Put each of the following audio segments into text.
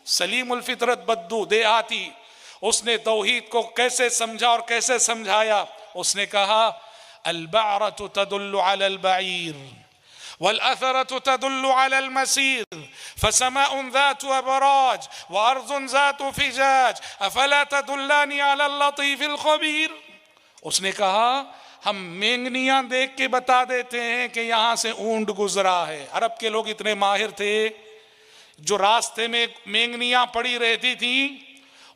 सलीमुल फितरत बद्दू देहाती, उसने तौहीद को कैसे समझा और कैसे समझाया। उसने कहा अल बअरतु तदुल्लु अलल बईर वल अथरतु तदुल्लु अलल मसीर फसमाउन ज़ातु अबराज व अर्ज़ुन ज़ातु फिजाज अफला तदुल्लानी अलल लतीफ़िल खबीर। उसने कहा हम मेंगनियां देख के बता देते हैं कि यहाँ से ऊंट गुजरा है। अरब के लोग इतने माहिर थे, जो रास्ते में मेंगनियां पड़ी रहती थी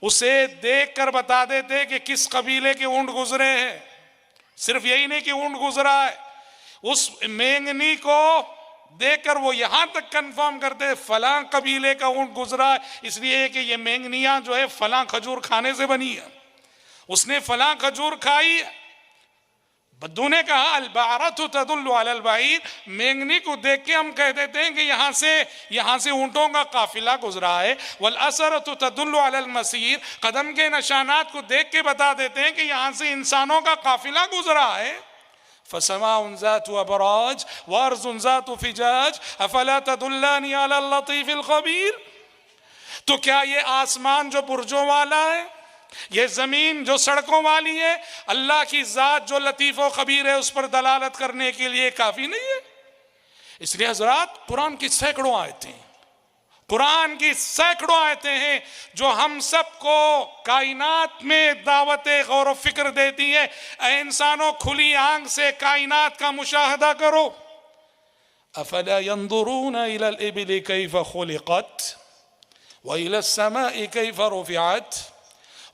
उसे देख कर बता देते कि किस कबीले के ऊंट गुजरे हैं। सिर्फ यही नहीं कि ऊंट गुजरा है, उस मेंगनी को देखकर वो यहां तक कंफर्म करते फलां कबीले का ऊंट गुजरा है, इसलिए कि ये मेंगनियां जो है फलां खजूर खाने से बनी है, उसने फलां खजूर खाई है। बद्दू ने कहा अल बअरतु तदुल्लु अलल बईर, मेंगनी को देख के हम कह देते हैं कि यहाँ से ऊंटों का काफिला गुजरा है। वल असरतु तदुल्लु अलल मसीर, कदम के निशानात को देख के बता देते हैं कि यहाँ से इंसानों का काफिला गुजरा है। फसमाउन ज़ातु अबराज व अर्ज़ुन ज़ातु फिजाज अफला तदुल्लानी अलल लतीफ़िल खबीर। तो क्या ये आसमान जो बुर्जों वाला है, ये जमीन जो सड़कों वाली है, अल्लाह की जात जो लतीफ व खबीर है उस पर दलालत करने के लिए काफी नहीं है? इसलिए हजरात कुरान की सैकड़ों आयतें हैं जो हम सबको कायनात में दावत गौर व फिक्र देती है। ऐ इंसानों, खुली आंख से कायनात का मुशाहदा करो। अफला यंजुरून इलल इबिल कैफ खुलिकत व इलस समाई कैफ रुफिअत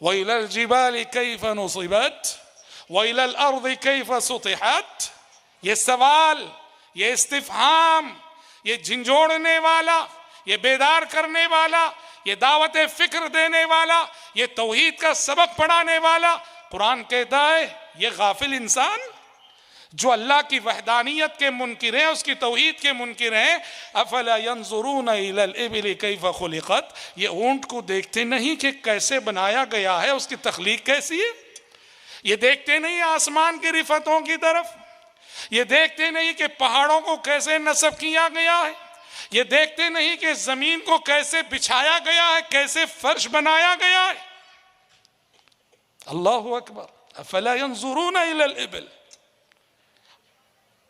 व इलल जिबाल कैफ नुसिबत व इलल अर्द कैफ सुतिहत। ये सवाल, ये इस्तिफहाम, ये झंझोड़ने वाला, ये बेदार करने वाला, ये दावत फिक्र देने वाला, ये तौहीद का सबक पढ़ाने वाला, कुरान कहता है ये गाफिल इंसान जो अल्लाह की वहदानियत के मुनकिर हैं, उसकी तौहीद के मुनकिर हैं। अफला यंजुरून इलल इबिल कैफ खुलिकत, ये ऊंट को देखते नहीं कि कैसे बनाया गया है, उसकी तख्लीक कैसी है? ये देखते नहीं आसमान की रिफतों की तरफ, ये देखते नहीं कि पहाड़ों को कैसे नस्ब किया गया है, ये देखते नहीं कि जमीन को कैसे बिछाया गया है, कैसे फर्श बनाया गया है। अल्लाहु अकबर। अफला यंजुरून इलल इबिल।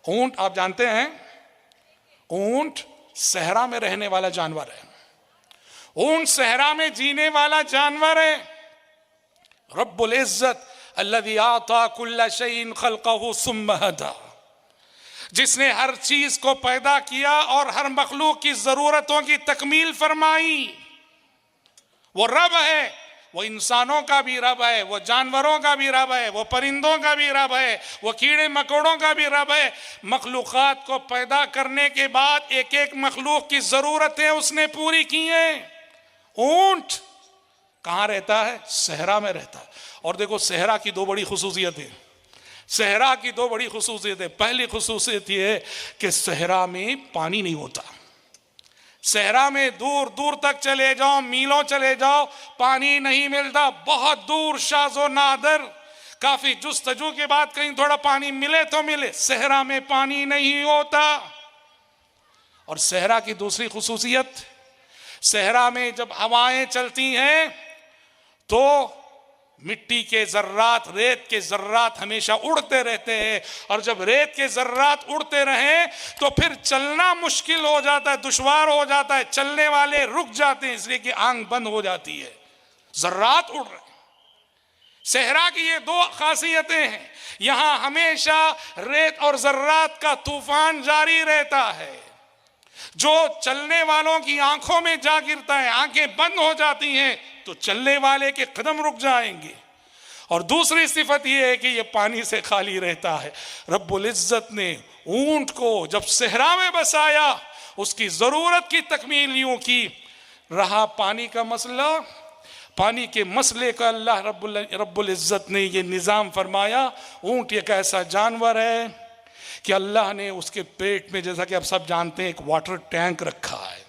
ऊंट, आप जानते हैं ऊंट सहरा में रहने वाला जानवर है, ऊंट सहरा में जीने वाला जानवर है। रब्बुल इज्जत अल्लज़ी आता कुल्ल शैइन खल्क़हु सुम्मा हदा, जिसने हर चीज को पैदा किया और हर मखलूक की जरूरतों की तकमील फरमाई, वो रब है। वो इंसानों का भी रब है, वो जानवरों का भी रब है, वो परिंदों का भी रब है, वो कीड़े मकोड़ों का भी रब है। मखलूकात को पैदा करने के बाद एक एक मखलूक की जरूरतें उसने पूरी की हैं। ऊंट कहाँ रहता है? सहरा में रहता है। और देखो सहरा की दो बड़ी खुसूसियतें, सहरा की दो बड़ी खुसूसियतें। पहली खुसूसियत ये है कि सहरा में पानी नहीं होता। सहरा में दूर दूर तक चले जाओ, मीलों चले जाओ, पानी नहीं मिलता। बहुत दूर शाज़ो नादर, काफी जुस्तजू के बाद कहीं थोड़ा पानी मिले तो मिले, सहरा में पानी नहीं होता। और सहरा की दूसरी खुसूसियत, सहरा में जब हवाएं चलती हैं तो मिट्टी के जर्रात, रेत के जर्रात हमेशा उड़ते रहते हैं, और जब रेत के जर्रात उड़ते रहें तो फिर चलना मुश्किल हो जाता है, दुश्वार हो जाता है, चलने वाले रुक जाते हैं, इसलिए कि आंख बंद हो जाती है, जर्रात उड़ रहे। सहरा की ये दो खासियतें हैं। यहां हमेशा रेत और जर्रात का तूफान जारी रहता है, जो चलने वालों की आंखों में जा गिरता है, आंखें बंद हो जाती हैं तो चलने वाले के कदम रुक जाएंगे। और दूसरी सिफत यह है कि यह पानी से खाली रहता है। रब्बुल इज्जत ने ऊंट को जब सहरा में बसाया, उसकी जरूरत की तकमील यूं की। रहा पानी का मसला, पानी के मसले का अल्लाह रब्बुल इज्जत ने यह निज़ाम फरमाया। ऊंट एक ऐसा जानवर है कि अल्लाह ने उसके पेट में, जैसा कि आप सब जानते हैं, एक वाटर टैंक रखा है।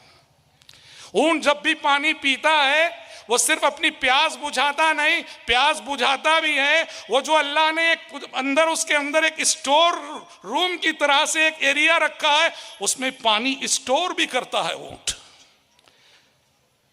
ऊंट जब भी पानी पीता है वो सिर्फ अपनी प्यास बुझाता नहीं, प्यास बुझाता भी है। वो जो अल्लाह ने एक अंदर, उसके अंदर एक स्टोर रूम की तरह से एक एरिया रखा है, उसमें पानी स्टोर भी करता है ऊंट।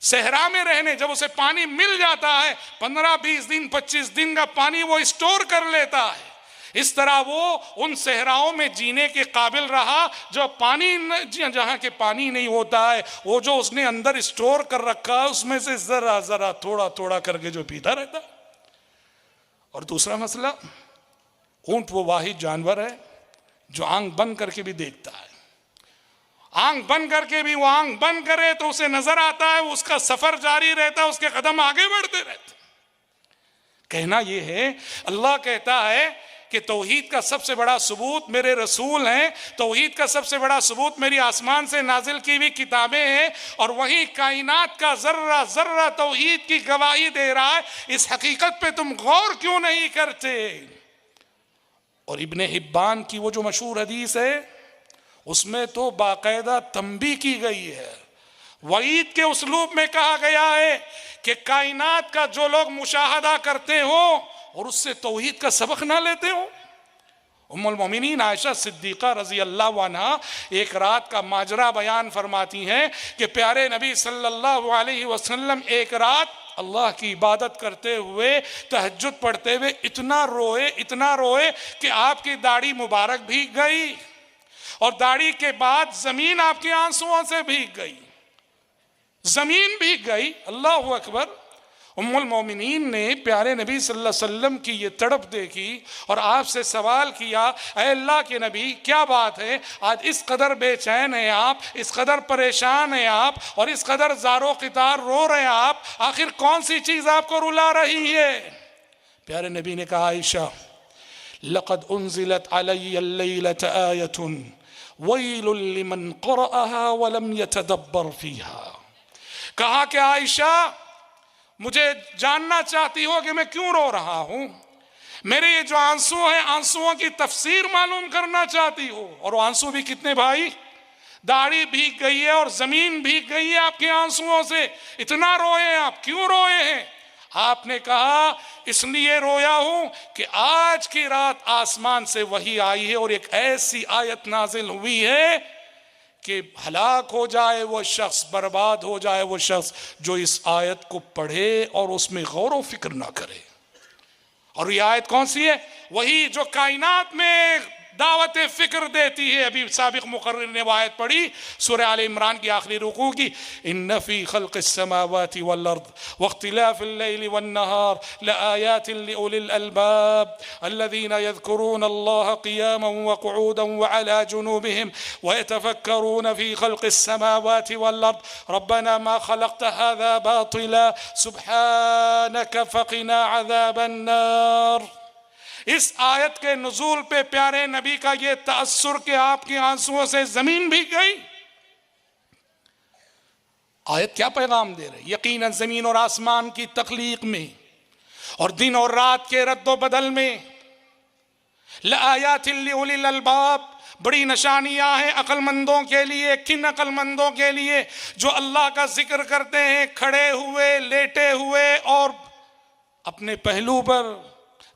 सहरा में रहने, जब उसे पानी मिल जाता है 15-20 दिन 25 दिन का पानी वो स्टोर कर लेता है। इस तरह वो उन सहराओं में जीने के काबिल रहा जो पानी जहाँ के पानी नहीं होता है, वो जो उसने अंदर स्टोर कर रखा है उसमें से जरा जरा थोड़ा थोड़ा करके जो पीता रहता है। और दूसरा मसला, ऊंट वो वाहिद जानवर है जो आंख बंद करके भी देखता है। आंख बंद करके भी वो आंख बंद करे तो उसे नजर आता है, उसका सफर जारी रहता है, उसके कदम आगे बढ़ते रहते। कहना यह है, अल्लाह कहता है कि तौहीद का सबसे बड़ा सबूत मेरे रसूल हैं, तौहीद का सबसे बड़ा सबूत मेरी आसमान से नाजिल की हुई किताबें हैं, और वहीं कायनात का जर्रा जर्रा तौहीद की गवाही दे रहा है। इस हकीकत पे तुम गौर क्यों नहीं करते? और इब्ने हिब्बान की वो जो मशहूर हदीस है उसमें तो बाकायदा तंबीह की गई है, वईद के उसलूब में कहा गया है कि कायनात का जो लोग मुशाहदा करते हो और उससे तौहीद का सबक ना लेते हो। उम्मुल मोमिनीन आयशा सिद्दीक़ा रज़ी अल्लाह अन्हा एक रात का माजरा बयान फरमाती हैं कि प्यारे नबी सल्लल्लाहु अलैहि वसल्लम एक रात अल्लाह की इबादत करते हुए तहज्जुद पढ़ते हुए इतना रोए कि आपकी दाढ़ी मुबारक भीग गई और दाढ़ी के बाद जमीन आपके आंसुओं से भीग गई, जमीन भीग गई। अल्लाह अकबर। उम्मुल मोमिनीन ने प्यारे नबी सल्लल्लाहु अलैहि वसल्लम की ये तड़प देखी और आपसे सवाल किया, ऐ अल्लाह के नबी क्या बात है, आज इस कदर बेचैन है आप, इस कदर परेशान है आप और इस कदर ज़ारो क़ितार रो रहे हैं आप, आखिर कौन सी चीज़ आपको रुला रही है? प्यारे नबी ने कहा, आयशा लक़द उन्ज़िलत अलैया अल-लैलत आयतुन वैलुल लिमन क़रअहा व लम यतदब्बर फ़ीहा। कहा कि आयशा मुझे जानना चाहती हो कि मैं क्यों रो रहा हूं, मेरे ये जो आंसू हैं आंसुओं की तफसीर मालूम करना चाहती हो। और वो आंसू भी कितने भाई, दाढ़ी भीग गई है और जमीन भीग गई है आपके आंसुओं से, इतना रोए हैं आप, क्यों रोए हैं? आपने कहा इसलिए रोया हूं कि आज की रात आसमान से वही आई है और एक ऐसी आयत नाजिल हुई है कि हलाक हो जाए वो शख्स, बर्बाद हो जाए वो शख्स जो इस आयत को पढ़े और उसमें गौर व फिक्र ना करे। और ये आयत कौन सी है? वही जो कायनात में दावत फिक्र देती है। अभी साबिक मुकर्रिर ने वो आयत पढ़ी सूरह आल इमरान की आखिरी रुकू की, इन्न फी खल्क़िस समावाति वल अर्द वख्तिलाफिल लैलि वन नहार लआयातिन लिउलिल अलबाब अल्लज़ीना यज़कुरून अल्लाह क़ियामन व क़ुऊदन व अला जुनूबिहिम व यतफ़क्करून फी खल्क़िस समावाति वल अर्द रब्बना मा खलक़्त हाज़ा बातिला सुब्हानक फ़क़िना अज़ाबन नार। इस आयत के नुज़ूल पे प्यारे नबी का ये तासुर कि आपके आंसुओं से जमीन भी गई। आयत क्या पैगाम दे रही? यकीनन जमीन और आसमान की तख्लीक में और दिन और रात के रद्दो बदल में लआयातिन लिउलिल अलबाब, बड़ी निशानियां हैं अक्लमंदों के लिए। किन अक्लमंदों के लिए? जो अल्लाह का जिक्र करते हैं खड़े हुए, लेटे हुए और अपने पहलू पर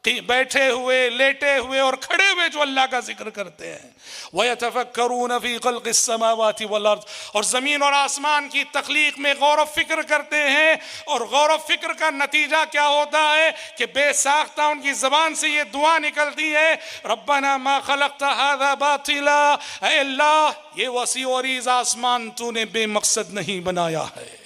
बैठे हुए, लेटे हुए और खड़े हुए जो अल्लाह का जिक्र करते हैं। वयतफक्करून फी खल्क़िस समावाति वल अर्द, और ज़मीन और आसमान की तख्लीक में गौर व फिक्र करते हैं। और गौर व फिक्र का नतीजा क्या होता है कि बेसाख्ता उनकी ज़बान से ये दुआ निकलती है, रब्बना मा खलक़्त हाज़ा बातिला, ऐ अल्लाह ये वसी और इस आसमान तूने बेमकसद नहीं बनाया है,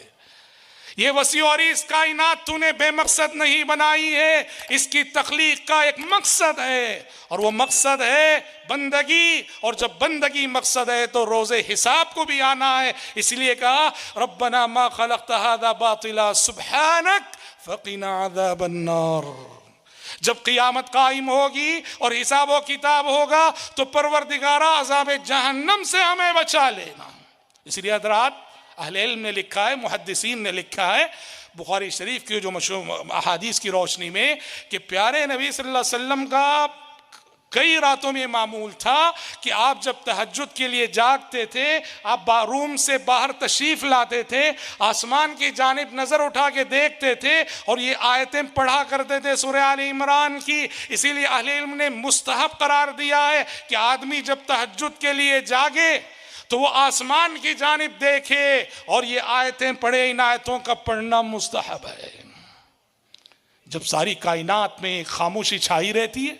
ये वसी और इस कायनात तूने बेमकसद नहीं बनाई है, इसकी तख्लीक का एक मकसद है और वो मकसद है बंदगी। और जब बंदगी मकसद है तो रोज़े हिसाब को भी आना है। इसलिए कहा रब्बना मा खलक़्त हाज़ा बातिला सुब्हानक फ़क़िना अज़ाबन नार। जब क़ियामत कायम होगी और हिसाब व किताब होगा तो परवरदिगारा अज़ाब जहन्नम से हमें बचा लेना। इसलिए हज़रात अहले इल्म ने लिखा है, मुहद्दिसीन ने लिखा है बुखारी शरीफ की जो मशहूर अहादीस की रोशनी में कि प्यारे नबी सल्लल्लाहु अलैहि वसल्लम का कई रातों में मामूल था कि आप जब तहज्जुद के लिए जागते थे आप रूम से बाहर तशरीफ़ लाते थे, आसमान की जानिब नज़र उठा के देखते थे और ये आयतें पढ़ा करते थे सूरह आल इमरान की। इसीलिए अहले इल्म ने मुस्तहब करार दिया है कि आदमी जब तहज्जुद के लिए जागे तो वो आसमान की जानिब देखे और ये आयतें पढ़े। इन आयतों का पढ़ना मुस्तहब है। जब सारी कायनात में खामोशी छाई रहती है,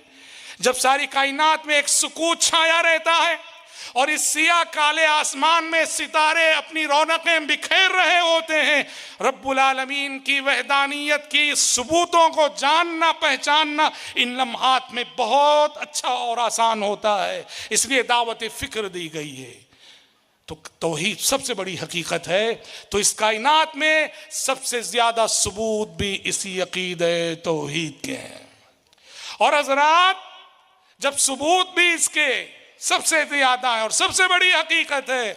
जब सारी कायनात में एक सुकूत छाया रहता है और इस सिया काले आसमान में सितारे अपनी रौनकें बिखेर रहे होते हैं, रब्बुल आलमीन की वहदानियत की सबूतों को जानना पहचानना इन लम्हात में बहुत अच्छा और आसान होता है। इसलिए दावत फिक्र दी गई है। तो तौहीद सबसे बड़ी हकीकत है। तो इस कायनात में सबसे ज्यादा सबूत भी इसी अकीदे तौहीद के हैं। और हज़रात, जब सबूत भी इसके सबसे ज्यादा है और सबसे बड़ी हकीकत है,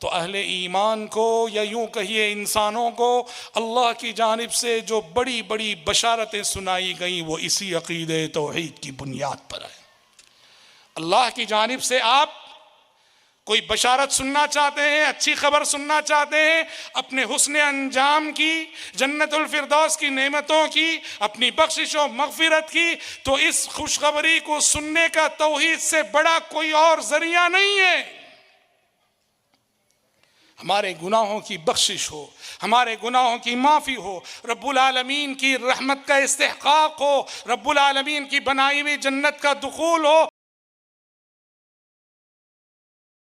तो अहले ईमान को या यूं कहिए इंसानों को अल्लाह की जानिब से जो बड़ी बड़ी बशारतें सुनाई गई वो इसी अकीदे तौहीद की बुनियाद पर है। अल्लाह की जानिब से आप कोई बशारत सुनना चाहते हैं, अच्छी खबर सुनना चाहते हैं, अपने हुस्ने अंजाम की, जन्नतुल फिरदौस की नेमतों की, अपनी बख्शिश और मगफिरत की, तो इस खुशखबरी को सुनने का तौहीद से बड़ा कोई और जरिया नहीं है। हमारे गुनाहों की बख्शिश हो, हमारे गुनाहों की माफ़ी हो, रब्बुल आलमीन की रहमत का इस्तेहकाक हो, रब्बुल आलमीन की बनाई हुई जन्नत का दुखूल हो,